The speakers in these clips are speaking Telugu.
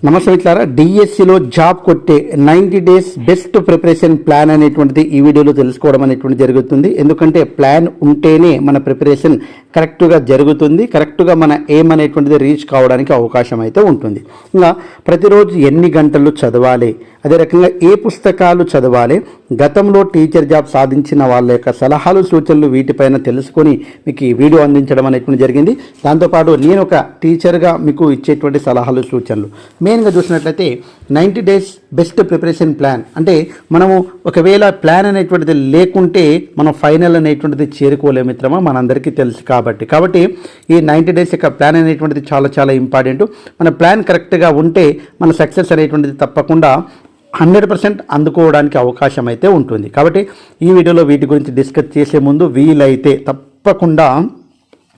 నమస్తే మిత్రులారా, డిఎస్సిలో జాబ్ కొట్టే 90 డేస్ బెస్ట్ ప్రిపరేషన్ ప్లాన్ అనేటువంటిది ఈ వీడియోలో తెలుసుకోవడం అనేటువంటి జరుగుతుంది. ఎందుకంటే ప్లాన్ ఉంటేనే మన ప్రిపరేషన్ కరెక్ట్గా జరుగుతుంది, కరెక్ట్గా మన ఎయిమ్ అనేటువంటిది రీచ్ కావడానికి అవకాశం అయితే ఉంటుంది. ఇంకా ప్రతిరోజు ఎన్ని గంటలు చదవాలి, అదే రకంగా ఏ పుస్తకాలు చదవాలి, గతంలో టీచర్ జాబ్ సాధించిన వాళ్ళ యొక్క సలహాలు సూచనలు వీటిపైన తెలుసుకొని మీకు ఈ వీడియో అందించడం అనేటువంటి జరిగింది. దాంతోపాటు నేను ఒక టీచర్గా మీకు ఇచ్చేటువంటి సలహాలు సూచనలు మెయిన్గా చూసినట్లయితే 90 డేస్ బెస్ట్ ప్రిపరేషన్ ప్లాన్ అంటే మనము ఒకవేళ ప్లాన్ అనేటువంటిది లేకుంటే మనం ఫైనల్ అనేటువంటిది చేరుకోలేము మిత్రమా, మనందరికీ తెలుసు. కాబట్టి ఈ 90 డేస్ యొక్క ప్లాన్ అనేటువంటిది చాలా చాలా ఇంపార్టెంట్. మన ప్లాన్ కరెక్ట్గా ఉంటే మన సక్సెస్ అనేటువంటిది తప్పకుండా 100% అందుకోవడానికి అవకాశం అయితే ఉంటుంది. కాబట్టి ఈ వీడియోలో వీటి గురించి డిస్కస్ చేసే ముందు వీలైతే తప్పకుండా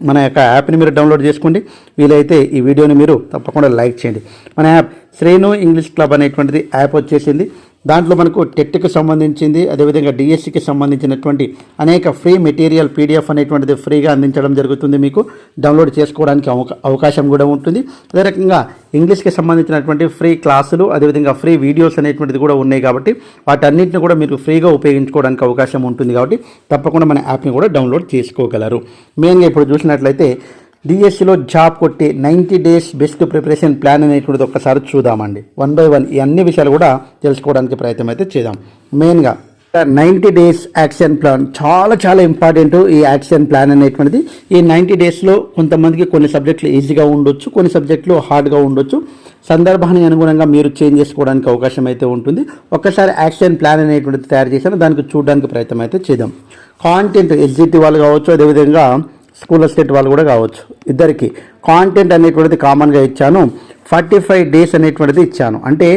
మన యొక్క యాప్ని మీరు డౌన్లోడ్ చేసుకోండి. వీలైతే ఈ వీడియోని మీరు తప్పకుండా లైక్ చేయండి. మన యాప్ శ్రేణు ఇంగ్లీష్ క్లబ్ అనేటువంటిది యాప్ వచ్చేసింది. దాంట్లో మనకు టెట్కి సంబంధించింది, అదేవిధంగా డిఎస్సికి సంబంధించినటువంటి అనేక ఫ్రీ మెటీరియల్ పీడిఎఫ్ అనేటువంటిది ఫ్రీగా అందించడం జరుగుతుంది. మీకు డౌన్లోడ్ చేసుకోవడానికి అవకాశం కూడా ఉంటుంది. అదే రకంగా ఇంగ్లీష్కి సంబంధించినటువంటి ఫ్రీ క్లాసులు, అదేవిధంగా ఫ్రీ వీడియోస్ అనేటువంటిది కూడా ఉన్నాయి. కాబట్టి వాటన్నింటిని కూడా మీరు ఫ్రీగా ఉపయోగించుకోవడానికి అవకాశం ఉంటుంది. కాబట్టి తప్పకుండా మన యాప్ని కూడా డౌన్లోడ్ చేసుకోగలరు. మెయిన్గా ఇప్పుడు చూసినట్లయితే డిఎస్సిలో జాబ్ కొట్టే 90 డేస్ బెస్ట్ ప్రిపరేషన్ ప్లాన్ అనేటువంటిది ఒక్కసారి చూద్దామండి. 1 by 1 ఈ అన్ని విషయాలు కూడా తెలుసుకోవడానికి ప్రయత్నం అయితే చేద్దాం. మెయిన్గా 90 డేస్ యాక్షన్ ప్లాన్ చాలా చాలా ఇంపార్టెంట్. ఈ యాక్షన్ ప్లాన్ అనేటువంటిది ఈ 90 డేస్లో కొంతమందికి కొన్ని సబ్జెక్టులు ఈజీగా ఉండొచ్చు, కొన్ని సబ్జెక్టులు హార్డ్గా ఉండొచ్చు. సందర్భానికి అనుగుణంగా మీరు చేంజ్ చేసుకోవడానికి అవకాశం అయితే ఉంటుంది. ఒక్కసారి యాక్షన్ ప్లాన్ అనేటువంటిది తయారు చేశాను, దానికి చూడడానికి ప్రయత్నం అయితే చేద్దాం. కాంటెంట్ ఎస్జిటి వాళ్ళు కావచ్చు, అదేవిధంగా స్కూల్ స్టేట్ వాళ్ళు కూడా కావచ్చు, ఇద్దరికి కాంటెంట్ అనేటువంటిది కామన్గా ఇచ్చాను. 45 డేస్ అనేటువంటిది ఇచ్చాను. అంటే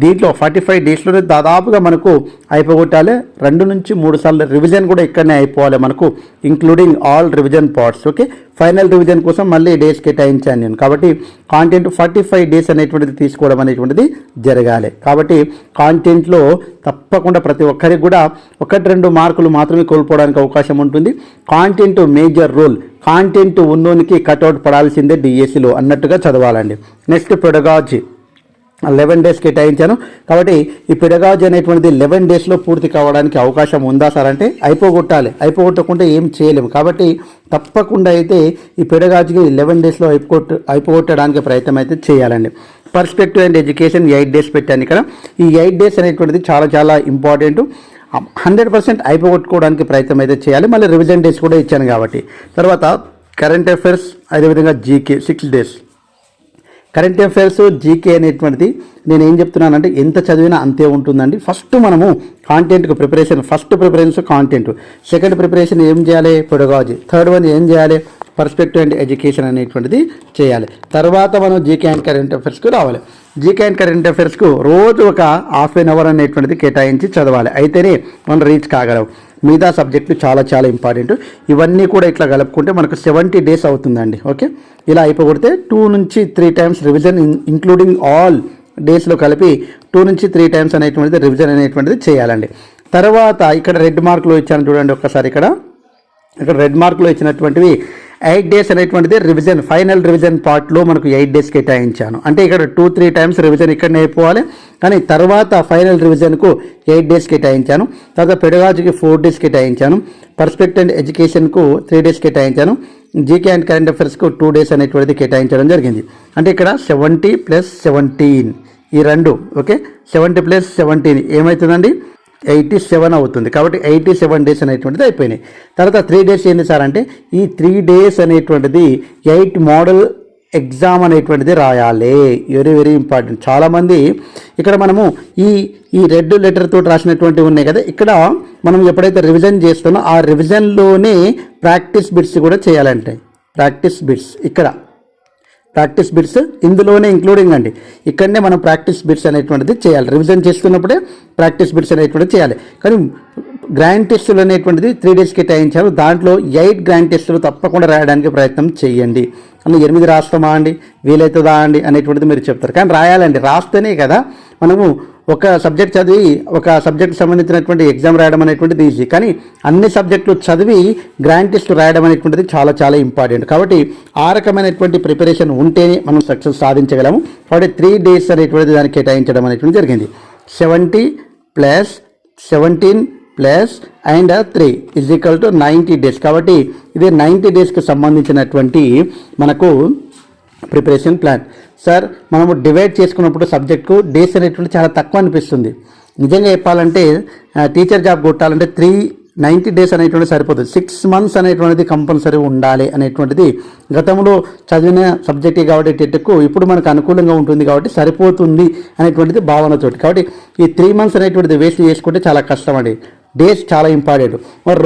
దీంట్లో 45 డేస్లోనే దాదాపుగా మనకు అయిపోగొట్టాలి. 2 నుంచి 3 సార్లు రివిజన్ కూడా ఇక్కడనే అయిపోవాలి మనకు, including all revision parts. Okay, final revision కోసం మళ్ళీ డేస్ కేటాయించాను నేను. కాబట్టి కాంటెంట్ 45 డేస్ అనేటువంటిది తీసుకోవడం అనేటువంటిది జరగాలి. కాబట్టి కాంటెంట్లో తప్పకుండా ప్రతి ఒక్కరికి కూడా 1-2 మార్కులు మాత్రమే కోల్పోవడానికి అవకాశం ఉంటుంది. కాంటెంట్ మేజర్ రోల్, కాంటెంట్ ఉన్నోనికి కట్అవుట్ పడాల్సిందే డిఎస్సిలో అన్నట్టుగా చదవాలండి. నెక్స్ట్ పెడగాజీ 11 డేస్ కేటాయించాను. కాబట్టి ఈ పెడగాజీ అనేటువంటిది 11 డేస్లో పూర్తి కావడానికి అవకాశం ఉందా సార్ అంటే అయిపోగొట్టాలి, అయిపోగొట్టకుండా ఏం చేయలేము. కాబట్టి తప్పకుండా అయితే ఈ పెడగాజీకి 11 డేస్లో అయిపోగొట్టడానికి ప్రయత్నం అయితే చేయాలండి. పర్స్పెక్టివ్ అండ్ ఎడ్యుకేషన్ 8 డేస్ పెట్టాను ఇక్కడ. ఈ 8 డేస్ అనేటువంటిది చాలా చాలా ఇంపార్టెంట్. 100% అయిపోగొట్టుకోవడానికి ప్రయత్నం అయితే చేయాలి. మళ్ళీ రివిజన్ డేస్ కూడా ఇచ్చాను కాబట్టి. తర్వాత కరెంట్ అఫైర్స్, అదేవిధంగా GK 6 days. Current affairs GK అనేటువంటిది నేను ఏం చెప్తున్నానంటే ఎంత చదివినా అంతే ఉంటుందండి. ఫస్ట్ మనము కాంటెంట్కి preparation, first preparation content, second preparation ఏం చేయాలి పెడగాజీ, థర్డ్ వన్ ఏం చేయాలి పర్స్పెక్టివ్ అండ్ ఎడ్యుకేషన్ అనేటువంటిది చేయాలి. తర్వాత మనం జీకే అండ్ కరెంట్ అఫైర్స్కి రావాలి. జీకే అండ్ కరెంట్ అఫైర్స్కు రోజు ఒక ½ an hour అనేటువంటిది కేటాయించి చదవాలి. అయితేనే మనం రీచ్ కాగలం. మిగతా సబ్జెక్టులు చాలా చాలా ఇంపార్టెంట్. ఇవన్నీ కూడా ఇట్లా కలుపుకుంటే మనకు 70 డేస్ అవుతుందండి. ఓకే, ఇలా అయిపోగొడితే 2 నుంచి 3 టైమ్స్ రివిజన్ ఇంక్లూడింగ్ ఆల్ డేస్లో కలిపి 2 నుంచి 3 టైమ్స్ అనేటువంటిది రివిజన్ అనేటువంటిది చేయాలండి. తర్వాత ఇక్కడ రెడ్ మార్కులో ఇచ్చాను చూడండి ఒక్కసారి. ఇక్కడ రెడ్ మార్కులో ఇచ్చినటువంటివి 8 డేస్ అనేటువంటిది రివిజన్, ఫైనల్ రివిజన్ పార్ట్లో మనకు 8 డేస్ కేటాయించాను. అంటే ఇక్కడ 2-3 టైమ్స్ రివిజన్ ఇక్కడనే అయిపోవాలి. కానీ తర్వాత ఫైనల్ రివిజన్కు 8 డేస్ కేటాయించాను. తర్వాత పెడగాజీకి 4 డేస్ కేటాయించాను. పర్స్పెక్టివ్ అండ్ ఎడ్యుకేషన్కు 3 డేస్ కేటాయించాను. జీకే అండ్ కరెంట్ అఫైర్స్కు 2 డేస్ అనేటువంటిది కేటాయించడం జరిగింది. అంటే ఇక్కడ 70 + 17 ఈ రెండు. ఓకే, 70 + 17 ఏమవుతుందండి 87 అవుతుంది. కాబట్టి 87 డేస్ అనేటువంటిది అయిపోయినాయి. తర్వాత 3 డేస్ ఏంటి సార్ అంటే ఈ 3 డేస్ అనేటువంటిది 8 మోడల్ ఎగ్జామ్ అనేటువంటిది రాయాలి. Very very important. చాలామంది ఇక్కడ మనము ఈ రెడ్ లెటర్ తోటి రాసినటువంటివి ఉన్నాయి కదా, ఇక్కడ మనం ఎప్పుడైతే రివిజన్ చేస్తామో ఆ రివిజన్లోనే ప్రాక్టీస్ బిట్స్ కూడా చేయాలంటే ప్రాక్టీస్ బిట్స్, ఇక్కడ ప్రాక్టీస్ బిట్స్ ఇందులోనే ఇంక్లూడింగ్ అండి. ఇక్కడనే మనం ప్రాక్టీస్ బిట్స్ అనేటువంటిది చేయాలి. రివిజన్ చేస్తున్నప్పుడే ప్రాక్టీస్ బిట్స్ అనేటువంటిది చేయాలి. కానీ గ్రాండ్ టెస్టులు అనేటువంటిది 3 డేస్ కేటాయించారు. దాంట్లో 8 గ్రాండ్ టెస్టులు తప్పకుండా రాయడానికి ప్రయత్నం చేయండి. అన్న 8 రాస్తామా అండి, వీలవుతుందా అండి అనేటువంటిది మీరు చెప్తారు. కానీ రాయాలండి, రాస్తేనే కదా మనము ఒక సబ్జెక్ట్ చదివి ఒక సబ్జెక్ట్ సంబంధించినటువంటి ఎగ్జామ్ రాయడం అనేటువంటిది ఈజీ, కానీ అన్ని సబ్జెక్టులు చదివి గ్రాండ్ టెస్ట్ రాయడం అనేటువంటిది చాలా చాలా ఇంపార్టెంట్. కాబట్టి ఆ రకమైనటువంటి ప్రిపరేషన్ ఉంటేనే మనం సక్సెస్ సాధించగలము. కాబట్టి 3 days అనేటువంటిది దానికి కేటాయించడం అనేటువంటి జరిగింది. 70 + 17 + 3 = 90 days. కాబట్టి ఇది 90 daysకి సంబంధించినటువంటి మనకు ప్రిపరేషన్ ప్లాన్. సార్ మనము డివైడ్ చేసుకున్నప్పుడు సబ్జెక్టుకు డేస్ అనేటువంటి చాలా తక్కువ అనిపిస్తుంది. నిజంగా చెప్పాలంటే టీచర్ జాబ్ కొట్టాలంటే 90 days అనేటువంటి సరిపోతుంది. 6 months అనేటువంటిది కంపల్సరీ ఉండాలి అనేటువంటిది గతంలో చదివిన సబ్జెక్టే కాబట్టి టెట్కు ఇప్పుడు మనకు అనుకూలంగా ఉంటుంది కాబట్టి సరిపోతుంది అనేటువంటిది భావనతోటి. కాబట్టి ఈ 3 months అనేటువంటిది వేస్ట్ చేసుకుంటే చాలా కష్టం అండి. డేస్ చాలా ఇంపార్టెంట్. మరి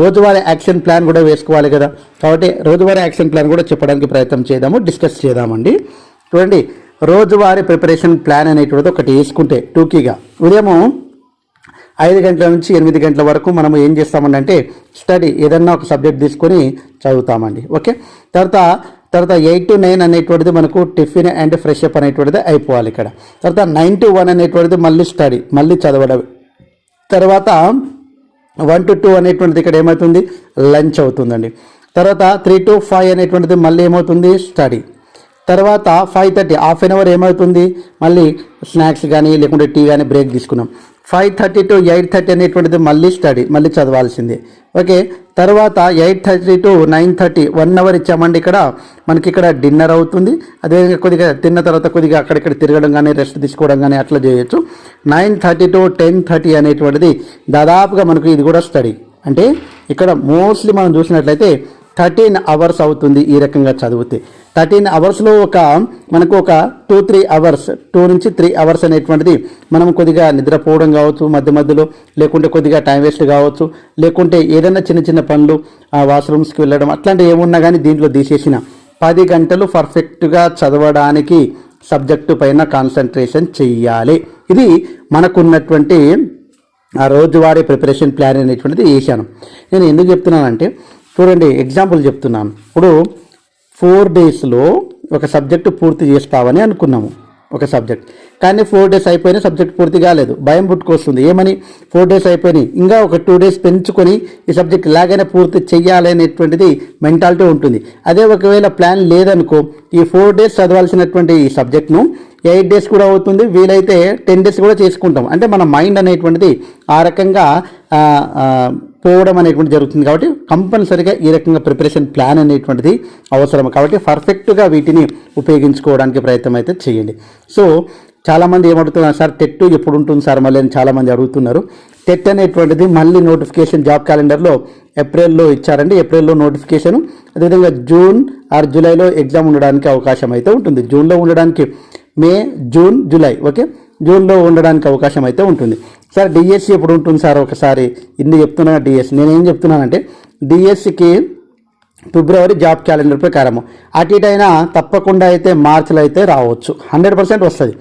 రోజువారీ యాక్షన్ ప్లాన్ కూడా వేసుకోవాలి కదా. కాబట్టి రోజువారీ యాక్షన్ ప్లాన్ కూడా చెప్పడానికి ప్రయత్నం చేద్దాము, డిస్కస్ చేద్దామండి. చూడండి, రోజువారీ ప్రిపరేషన్ ప్లాన్ అనేటువంటిది ఒకటి వేసుకుంటే టూకీగా ఉదయం 5 గంటల నుంచి 8 గంటల వరకు మనం ఏం చేస్తామంటే స్టడీ ఏదన్నా ఒక సబ్జెక్ట్ తీసుకొని చదువుతామండి. ఓకే, తర్వాత 8 to 9 అనేటువంటిది మనకు టిఫిన్ అండ్ ఫ్రెష్ అప్ అనేటువంటిది అయిపోవాలి ఇక్కడ. తర్వాత 9 to 1 అనేటువంటిది మళ్ళీ స్టడీ, మళ్ళీ చదవడం. తర్వాత 1 to 2 అనేటువంటిది ఇక్కడ ఏమవుతుంది, లంచ్ అవుతుందండి. తర్వాత 3 to 5 అనేటువంటిది మళ్ళీ ఏమవుతుంది, స్టడీ. తర్వాత 5:30 హాఫ్ అన్ అవర్ ఏమవుతుంది, మళ్ళీ స్నాక్స్ కానీ లేకుంటే టీ కానీ బ్రేక్ తీసుకున్నాం. 5:30 to 8:30 అనేటువంటిది మళ్ళీ స్టడీ, మళ్ళీ చదవాల్సిందే. ఓకే, తర్వాత 8:30 to 9:30 1 hour ఇచ్చామండి. ఇక్కడ మనకి ఇక్కడ డిన్నర్ అవుతుంది. అదేవిధంగా కొద్దిగా తిన్న తర్వాత కొద్దిగా అక్కడిక్కడ తిరగడం కానీ రెస్ట్ తీసుకోవడం కానీ అట్లా చేయొచ్చు. 9:30 to 10:30 అనేటువంటిది దాదాపుగా మనకు ఇది కూడా స్టడీ. అంటే ఇక్కడ మోస్ట్లీ మనం చూసినట్లయితే 13 hours అవుతుంది ఈ రకంగా చదివితే. 13 hoursలో మనకు ఒక 2-3 hours 2 నుంచి 3 hours అనేటువంటిది మనం కొద్దిగా నిద్రపోవడం కావచ్చు మధ్య మధ్యలో, లేకుంటే కొద్దిగా టైం వేస్ట్ కావచ్చు, లేకుంటే ఏదైనా చిన్న చిన్న పనులు వాష్రూమ్స్కి వెళ్ళడం అట్లాంటివి ఏమున్నా కానీ దీంట్లో తీసేసిన 10 గంటలు పర్ఫెక్ట్గా చదవడానికి సబ్జెక్టు పైన కాన్సన్ట్రేషన్ చెయ్యాలి. ఇది మనకున్నటువంటి ఆ రోజువారీ ప్రిపరేషన్ ప్లాన్ అనేటువంటిది వేసాను. నేను ఎందుకు చెప్తున్నానంటే చూడండి, ఎగ్జాంపుల్ చెప్తున్నాను. ఇప్పుడు 4 daysలో ఒక సబ్జెక్టు పూర్తి చేస్తామని అనుకున్నాము, ఒక సబ్జెక్ట్. కానీ 4 days అయిపోయినా సబ్జెక్ట్ పూర్తి కాలేదు. భయం పుట్టుకొస్తుంది, ఏమని 4 days అయిపోయినాయి, ఇంకా ఒక 2 days పెంచుకొని ఈ సబ్జెక్ట్ ఇలాగైనా పూర్తి చెయ్యాలి అనేటువంటిది మెంటాలిటీ ఉంటుంది. అదే ఒకవేళ ప్లాన్ లేదనుకో, ఈ 4 days చదవాల్సినటువంటి ఈ సబ్జెక్ట్ను 8 days కూడా అవుతుంది, వీలైతే 10 days కూడా చేసుకుంటాం. అంటే మన మైండ్ అనేటువంటిది ఆ రకంగా పోవడం అనేటువంటి జరుగుతుంది. కాబట్టి కంపల్సరీగా ఈ రకంగా ప్రిపరేషన్ ప్లాన్ అనేటువంటిది అవసరం. కాబట్టి పర్ఫెక్ట్గా వీటిని ఉపయోగించుకోవడానికి ప్రయత్నం అయితే చేయండి. సో చాలామంది ఏమడుగుతున్నారు, సార్ టెట్ ఎప్పుడు ఉంటుంది సార్ మళ్ళీ అని చాలామంది అడుగుతున్నారు. టెట్ అనేటువంటిది మళ్ళీ నోటిఫికేషన్ జాబ్ క్యాలెండర్లో ఏప్రిల్లో ఇచ్చారండి. ఏప్రిల్లో నోటిఫికేషన్, అదేవిధంగా జూన్ ఆర్ జూలైలో ఎగ్జామ్ ఉండడానికి అవకాశం అయితే ఉంటుంది. జూన్లో ఉండడానికి మే, జూన్, జూలై, ఓకే, జూన్లో ఉండడానికి అవకాశం అయితే ఉంటుంది. సార్ డిఎస్సి ఎప్పుడు ఉంటుంది సార్, ఒకసారి ఇన్ని చెప్తున్నా డిఎస్సి. నేనేం చెప్తున్నానంటే డిఎస్సికి ఫిబ్రవరి జాబ్ క్యాలెండర్ ప్రకారము అటు ఇటు అయినా తప్పకుండా అయితే మార్చిలో అయితే రావచ్చు, 100% వస్తుంది.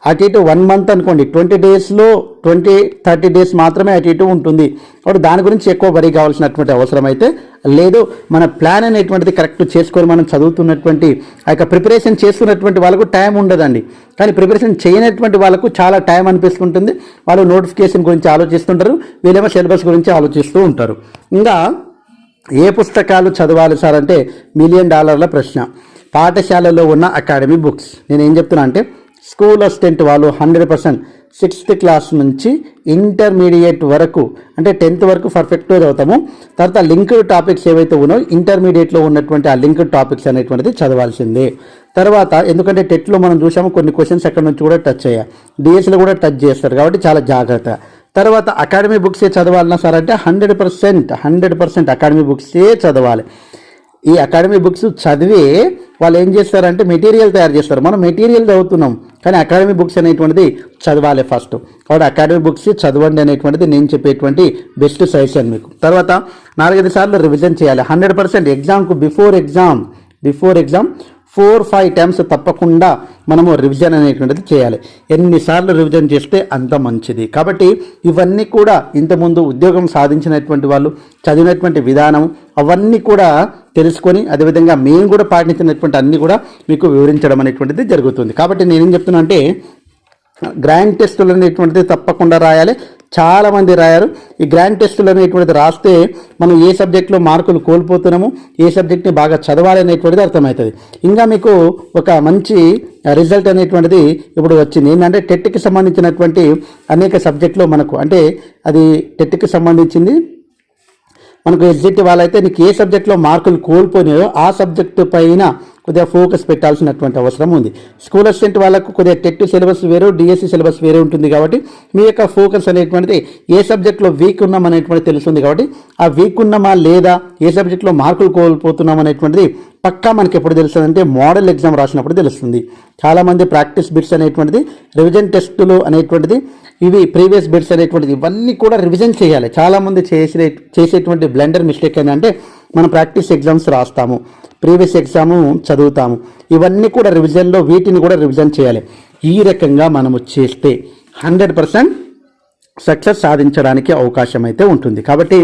అటు ఇటు 1 month అనుకోండి, 20 daysలో 20-30 days మాత్రమే అటు ఇటు ఉంటుంది. కాబట్టి దాని గురించి ఎక్కువ వరి కావాల్సినటువంటి అవసరం అయితే లేదు. మన ప్లాన్ అనేటువంటిది కరెక్ట్ చేసుకొని మనం చదువుతున్నటువంటి ఆ యొక్క ప్రిపరేషన్ చేస్తున్నటువంటి వాళ్ళకు టైం ఉండదండి. కానీ ప్రిపరేషన్ చేయనటువంటి వాళ్ళకు చాలా టైం అనిపిస్తుంటుంది. వాళ్ళు నోటిఫికేషన్ గురించి ఆలోచిస్తుంటారు, వీళ్ళేమో సిలబస్ గురించి ఆలోచిస్తూ ఉంటారు. ఇంకా ఏ పుస్తకాలు చదవాలి సార్ అంటే $1 million ప్రశ్న. పాఠశాలలో ఉన్న అకాడమీ బుక్స్. నేను ఏం చెప్తున్నా అంటే స్కూల్ అసిస్టెంట్ వాళ్ళు 100% 6th class నుంచి ఇంటర్మీడియట్ వరకు, అంటే 10th వరకు పర్ఫెక్ట్గా చదువుతాము. తర్వాత లింక్డ్ టాపిక్స్ ఏవైతే ఉన్నాయో ఇంటర్మీడియట్లో ఉన్నటువంటి ఆ లింక్డ్ టాపిక్స్ అనేటువంటిది చదవాల్సిందే. తర్వాత ఎందుకంటే టెట్లో మనం చూసాము కొన్ని క్వశ్చన్స్ అక్కడ నుంచి కూడా టచ్ అయ్యాయి, డిఎస్లో కూడా టచ్ చేస్తారు, కాబట్టి చాలా జాగ్రత్త. తర్వాత అకాడమీ బుక్సే చదవాలన్నా సార్ అంటే 100% అకాడమీ బుక్సే చదవాలి. ఈ అకాడమీ బుక్స్ చదివి వాళ్ళు ఏం చేస్తారంటే మెటీరియల్ తయారు చేస్తారు. మనం మెటీరియల్ చదువుతున్నాం కానీ అకాడమీ బుక్స్ అనేటువంటిది చదవాలి ఫస్ట్. కాబట్టి అకాడమీ బుక్స్ చదవండి అనేటువంటిది నేను చెప్పేటువంటి బెస్ట్ సజెషన్ మీకు. తర్వాత 4-5 సార్లు రివిజన్ చేయాలి. 100% ఎగ్జామ్కు బిఫోర్ ఎగ్జామ్ 4-5 times తప్పకుండా మనము రివిజన్ అనేటువంటిది చేయాలి. ఎన్నిసార్లు రివిజన్ చేస్తే అంత మంచిది. కాబట్టి ఇవన్నీ కూడా ఇంతకుముందు ఉద్యోగం సాధించినటువంటి వాళ్ళు చదివినటువంటి విధానం అవన్నీ కూడా తెలుసుకొని అదేవిధంగా మేము కూడా పాటించినటువంటి అన్నీ కూడా మీకు వివరించడం అనేటువంటిది జరుగుతుంది. కాబట్టి నేనేం చెప్తున్నా అంటే గ్రాండ్ టెస్టులు అనేటువంటిది తప్పకుండా రాయాలి. చాలామంది రాయారు. ఈ గ్రాండ్ టెస్టులు అనేటువంటిది రాస్తే మనం ఏ సబ్జెక్ట్లో మార్కులు కోల్పోతున్నాము, ఏ సబ్జెక్ట్ని బాగా చదవాలి అనేటువంటిది అర్థమవుతుంది. ఇంకా మీకు ఒక మంచి రిజల్ట్ అనేటువంటిది ఇప్పుడు వచ్చింది. ఏంటంటే టెట్కి సంబంధించినటువంటి అనేక సబ్జెక్టులు మనకు, అంటే అది టెట్కి సంబంధించింది. మనకు ఎస్జిటి వాళ్ళైతే నీకు ఏ సబ్జెక్ట్లో మార్కులు కోల్పోయినాయో ఆ సబ్జెక్టు పైన కొద్దిగా ఫోకస్ పెట్టాల్సినటువంటి అవసరం ఉంది. స్కూల్ అసిస్టెంట్ వాళ్ళకు కొద్దిగా టెట్ సిలబస్ వేరు, డిఎస్సి సిలబస్ వేరే ఉంటుంది కాబట్టి మీ యొక్క ఫోకస్ అనేటువంటిది ఏ సబ్జెక్ట్లో వీక్ ఉన్నాం అనేటువంటిది తెలుస్తుంది. కాబట్టి ఆ వీక్ ఉన్నామా లేదా, ఏ సబ్జెక్ట్లో మార్కులు కోల్పోతున్నాం అనేటువంటిది పక్కా మనకి ఎప్పుడు తెలుస్తుంది అంటే మోడల్ ఎగ్జామ్ రాసినప్పుడు తెలుస్తుంది. చాలామంది ప్రాక్టీస్ బిట్స్ అనేటువంటిది, రివిజన్ టెస్టులు అనేటువంటిది, ఇవి ప్రీవియస్ బిట్స్ అనేటువంటిది ఇవన్నీ కూడా రివిజన్ చేయాలి. చాలామంది చేసేటువంటి బ్లెండర్ మిస్టేక్ ఏంటంటే మనం ప్రాక్టీస్ ఎగ్జామ్స్ రాస్తాము, ప్రీవియస్ ఎగ్జాము చదువుతాము, ఇవన్నీ కూడా రివిజన్లో వీటిని కూడా రివిజన్ చేయాలి. ఈ రకంగా మనము చేస్తే 100% సక్సెస్ సాధించడానికి అవకాశం అయితే ఉంటుంది. కాబట్టి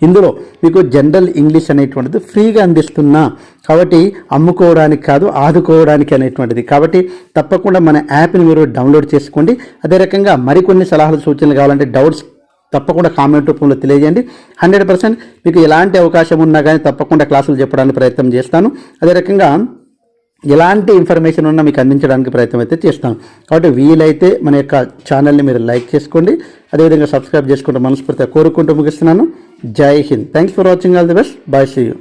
ఇందులో మీకు జనరల్ ఇంగ్లీష్ అనేటువంటిది ఫ్రీగా అందిస్తున్నా, కాబట్టి అమ్ముకోవడానికి కాదు ఆదుకోవడానికి అనేటువంటిది. కాబట్టి తప్పకుండా మన యాప్ని మీరు డౌన్లోడ్ చేసుకోండి. అదే రకంగా మరికొన్ని సలహాలు సూచనలు కావాలంటే డౌట్స్ తప్పకుండా కామెంట్ రూపంలో తెలియజేయండి. 100% మీకు ఎలాంటి అవకాశం ఉన్నా కానీ తప్పకుండా క్లాసులు చెప్పడానికి ప్రయత్నం చేస్తాను. అదే రకంగా ఎలాంటి ఇన్ఫర్మేషన్ ఉన్నా మీకు అందించడానికి ప్రయత్నం అయితే చేస్తాను. కాబట్టి వీలైతే మన యొక్క ఛానల్ని మీరు లైక్ చేసుకోండి, అదేవిధంగా సబ్స్క్రైబ్ చేసుకుంటూ మనస్ఫూర్తిగా కోరుకుంటూ ముగిస్తున్నాను. Jai Hind. Thanks for watching. All the best. Bye. See you.